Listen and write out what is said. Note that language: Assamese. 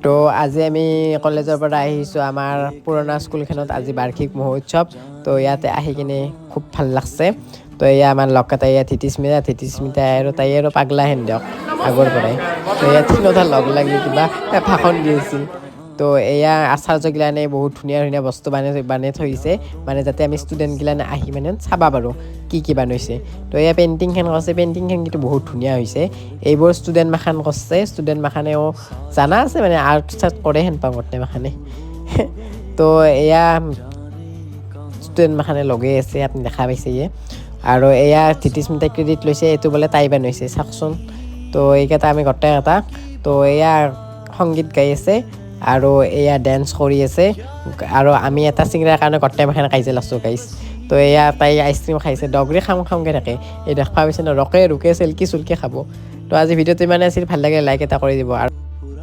তো আজি আমি কলেজৰ পৰা আহিছোঁ আমাৰ পুৰণা স্কুলখনত আজি বাৰ্ষিক মহোৎসৱ তো ইয়াতে আহি কিনে খুব ভাল লাগছে তো এয়া আমাৰ লগকেইটা এয়া থিতিস্মিতা আৰু তাই আৰু পাগলা হেন দিয়ক আগৰ পৰাই তো এয়া তিনিওটা লগ লাগি কিবা ভাষণ দি আছিল তো এয়া আচাৰ্যগিলানে বহুত ধুনীয়া ধুনীয়া বস্তু বানাই থৈছে মানে যাতে আমি ষ্টুডেণ্টগিলানে আহি মানে চাবা পাৰোঁ কি বানাইছে তো এয়া পেইণ্টিংখন কৰিছে পেইণ্টিংখন কিন্তু বহুত ধুনীয়া হৈছে এইবোৰ ষ্টুডেণ্ট মাখান কৰিছে ষ্টুডেণ্ট মাখানেও জানা আছে মানে আৰ্ট চাৰ্ট কৰে হেন পাওঁ গোটেই মাখানে তো এয়া ষ্টুডেণ্ট মাখানে লগাই আছে আপুনি দেখা পাইছে আৰু এয়া থিতিস্মিতাই ক্ৰেডিট লৈছে এইটো বোলে তাই বানাইছে চাওকচোন তো এইকেইটা আমি গোটেইকেইটা তো এয়া সংগীত গাই আছে আৰু এয়া ডেন্স কৰি আছে আৰু আমি এটা চিংৰাৰ কাৰণে গোটেই মাখানে কাজিয়া লাগছোঁ গাইছ তো এয়া তাই আইচক্ৰীম খাইছে ডগৰি খামকৈ থাকে এই দেখা পাইছে ন ৰকে ৰুকে চেলকি চুলকি খাব তো আজি ভিডিঅ'টো ইমানে আছিল ভাল লাগে লাইক এটা কৰি দিব আৰু